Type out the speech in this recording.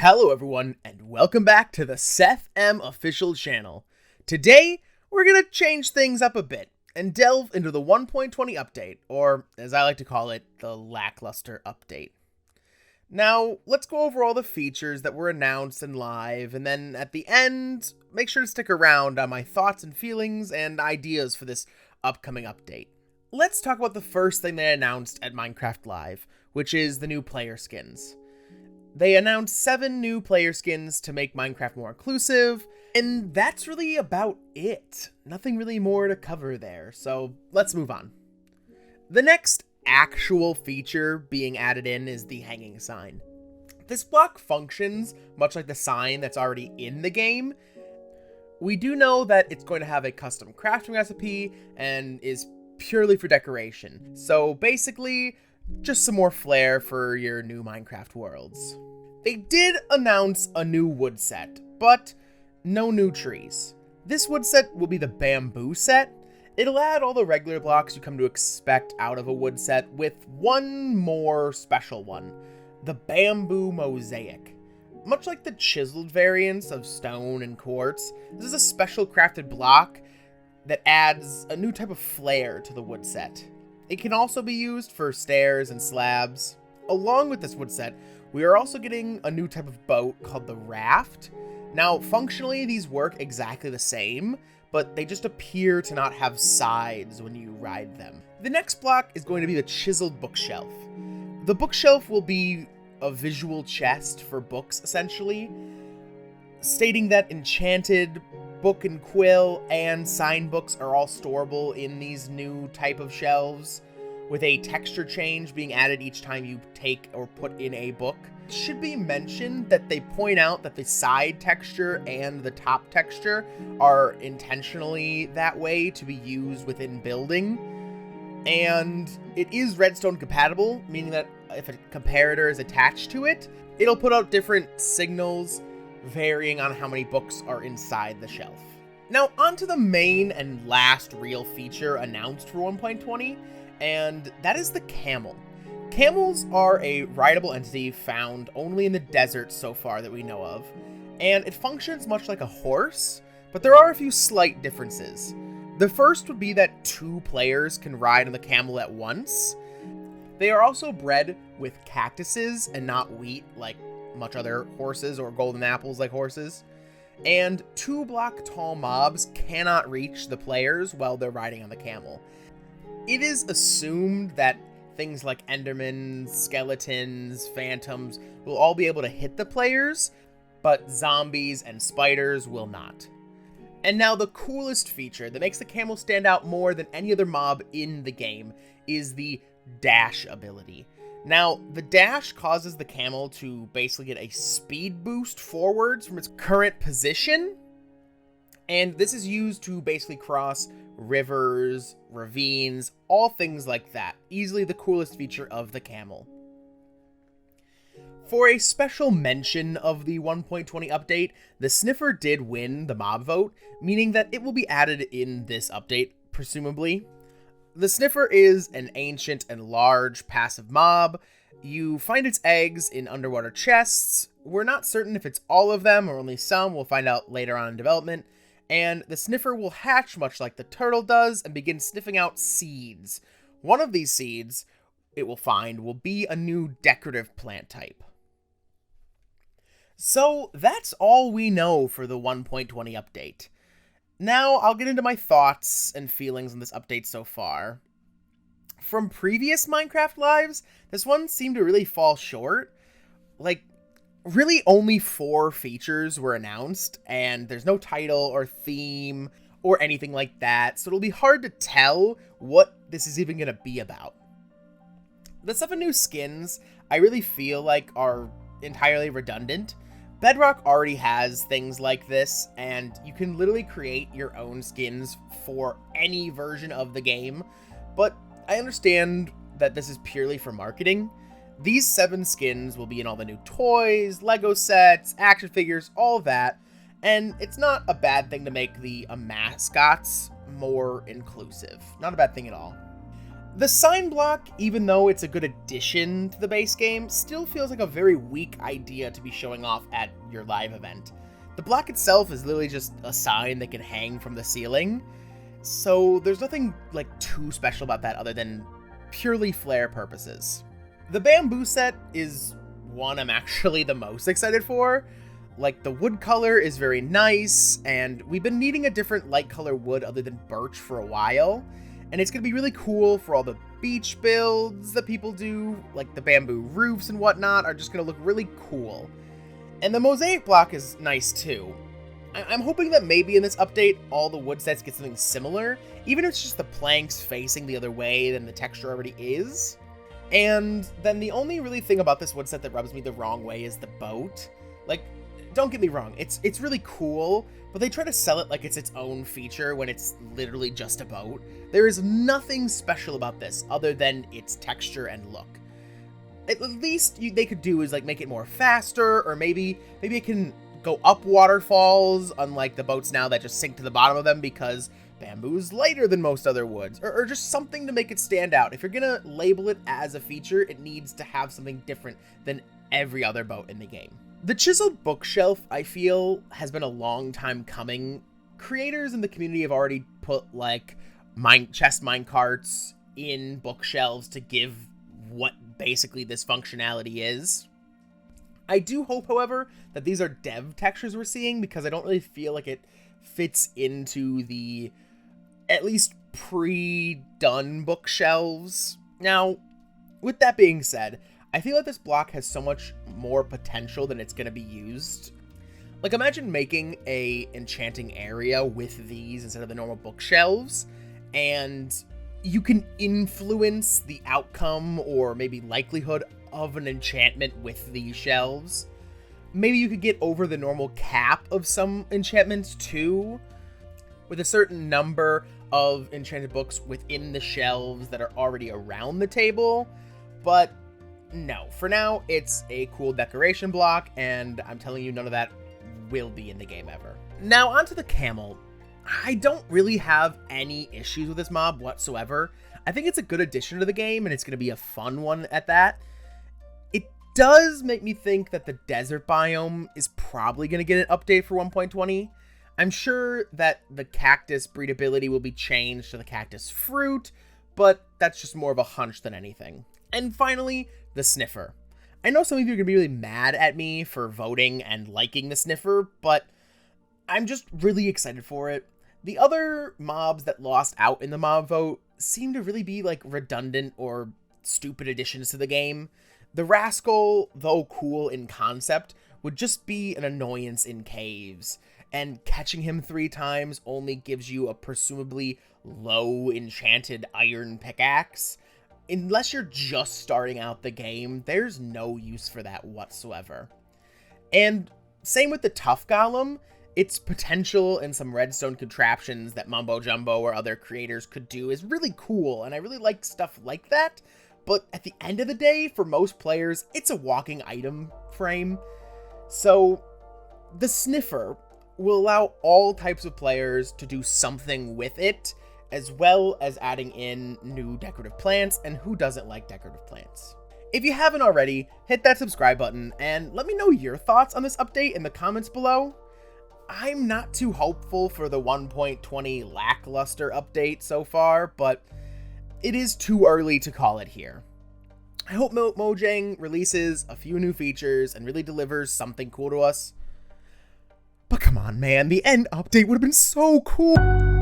Hello everyone, and welcome back to the Seth M official channel. Today, we're gonna change things up a bit and delve into the 1.20 update, or as I like to call it, the lackluster update. Now, let's go over all the features that were announced and live, and then at the end, make sure to stick around on my thoughts and feelings and ideas for this upcoming update. Let's talk about the first thing they announced at Minecraft Live, which is the new player skins. They announced 7 new player skins to make Minecraft more inclusive, and that's really about it. Nothing really more to cover there, so let's move on. The next actual feature being added in is the hanging sign. This block functions much like the sign that's already in the game. We do know that it's going to have a custom crafting recipe and is purely for decoration. So basically, just some more flair for your new Minecraft worlds. They did announce a new wood set, but no new trees. This wood set will be the bamboo set. It'll add all the regular blocks you come to expect out of a wood set with one more special one, the bamboo mosaic. Much like the chiseled variants of stone and quartz, this is a special crafted block that adds a new type of flair to the wood set. It can also be used for stairs and slabs. Along with this wood set, we are also getting a new type of boat called the raft. Now, functionally, these work exactly the same, but they just appear to not have sides when you ride them. The next block is going to be the chiseled bookshelf. The bookshelf will be a visual chest for books, essentially, stating that enchanted, book and quill, and sign books are all storable in these new type of shelves, with a texture change being added each time you take or put in a book. It should be mentioned that they point out that the side texture and the top texture are intentionally that way to be used within building, and it is redstone compatible, meaning that if a comparator is attached to it, it'll put out different signals varying on how many books are inside the shelf. Now, onto the main and last real feature announced for 1.20, and that is the camel. Camels are a rideable entity found only in the desert so far that we know of, and it functions much like a horse, but there are a few slight differences. The first would be that 2 players can ride on the camel at once. They are also bred with cactuses and not wheat like much other horses, or golden apples like horses. And 2-block tall mobs cannot reach the players while they're riding on the camel. It is assumed that things like endermen, skeletons, phantoms will all be able to hit the players, but zombies and spiders will not. And now the coolest feature that makes the camel stand out more than any other mob in the game is the dash ability. Now, the dash causes the camel to basically get a speed boost forwards from its current position, and this is used to basically cross rivers, ravines, all things like that. Easily the coolest feature of the camel. For a special mention of the 1.20 update, the Sniffer did win the mob vote, meaning that it will be added in this update, presumably. The Sniffer is an ancient and large passive mob. You find its eggs in underwater chests. We're not certain if it's all of them or only some. We'll find out later on in development. And the Sniffer will hatch much like the turtle does and begin sniffing out seeds. One of these seeds it will find will be a new decorative plant type. So that's all we know for the 1.20 update. Now, I'll get into my thoughts and feelings on this update so far. From previous Minecraft lives, this one seemed to really fall short. Like, really only 4 features were announced, and there's no title or theme or anything like that, so it'll be hard to tell what this is even going to be about. The 7 new skins, I really feel like are entirely redundant. Bedrock already has things like this, and you can literally create your own skins for any version of the game, but I understand that this is purely for marketing. These 7 skins will be in all the new toys, Lego sets, action figures, all that, and it's not a bad thing to make the mascots more inclusive. Not a bad thing at all. The sign block, even though it's a good addition to the base game, still feels like a very weak idea to be showing off at your live event. The block itself is literally just a sign that can hang from the ceiling, so there's nothing like too special about that other than purely flair purposes. The bamboo set is one I'm actually the most excited for. Like, the wood color is very nice, and we've been needing a different light color wood other than birch for a while, and it's going to be really cool for all the beach builds that people do, like the bamboo roofs and whatnot are just going to look really cool. And the mosaic block is nice too. I'm hoping that maybe in this update, all the wood sets get something similar, even if it's just the planks facing the other way than the texture already is. And then the only really thing about this wood set that rubs me the wrong way is the boat. Like, don't get me wrong, it's really cool, but they try to sell it like it's its own feature when it's literally just a boat. There is nothing special about this other than its texture and look. At least they could do is like make it more faster, or maybe it can go up waterfalls, unlike the boats now that just sink to the bottom of them because bamboo is lighter than most other woods, or just something to make it stand out. If you're gonna label it as a feature, it needs to have something different than every other boat in the game. The chiseled bookshelf, I feel, has been a long time coming. Creators in the community have already put like chest minecarts in bookshelves to give what basically this functionality is. I do hope, however, that these are dev textures we're seeing, because I don't really feel like it fits into the at least pre-done bookshelves. Now, with that being said, I feel like this block has so much more potential than it's going to be used. Like, imagine making a enchanting area with these instead of the normal bookshelves, and you can influence the outcome or maybe likelihood of an enchantment with these shelves. Maybe you could get over the normal cap of some enchantments too, with a certain number of enchanted books within the shelves that are already around the table. But no, for now, it's a cool decoration block, and I'm telling you, none of that will be in the game ever. Now, onto the camel. I don't really have any issues with this mob whatsoever. I think it's a good addition to the game, and it's going to be a fun one at that. It does make me think that the desert biome is probably going to get an update for 1.20. I'm sure that the cactus breedability will be changed to the cactus fruit, but that's just more of a hunch than anything. And finally, the Sniffer. I know some of you are going to be really mad at me for voting and liking the Sniffer, but I'm just really excited for it. The other mobs that lost out in the mob vote seem to really be like redundant or stupid additions to the game. The Rascal, though cool in concept, would just be an annoyance in caves, and catching him 3 times only gives you a presumably low enchanted iron pickaxe. Unless you're just starting out the game, there's no use for that whatsoever. And same with the Tough Golem. Its potential and some redstone contraptions that Mumbo Jumbo or other creators could do is really cool, and I really like stuff like that. But at the end of the day, for most players, it's a walking item frame. So the Sniffer will allow all types of players to do something with it, as well as adding in new decorative plants, and who doesn't like decorative plants? If you haven't already, hit that subscribe button and let me know your thoughts on this update in the comments below. I'm not too hopeful for the 1.20 lackluster update so far, but it is too early to call it here. I hope Mojang releases a few new features and really delivers something cool to us. But come on, man, the end update would have been so cool!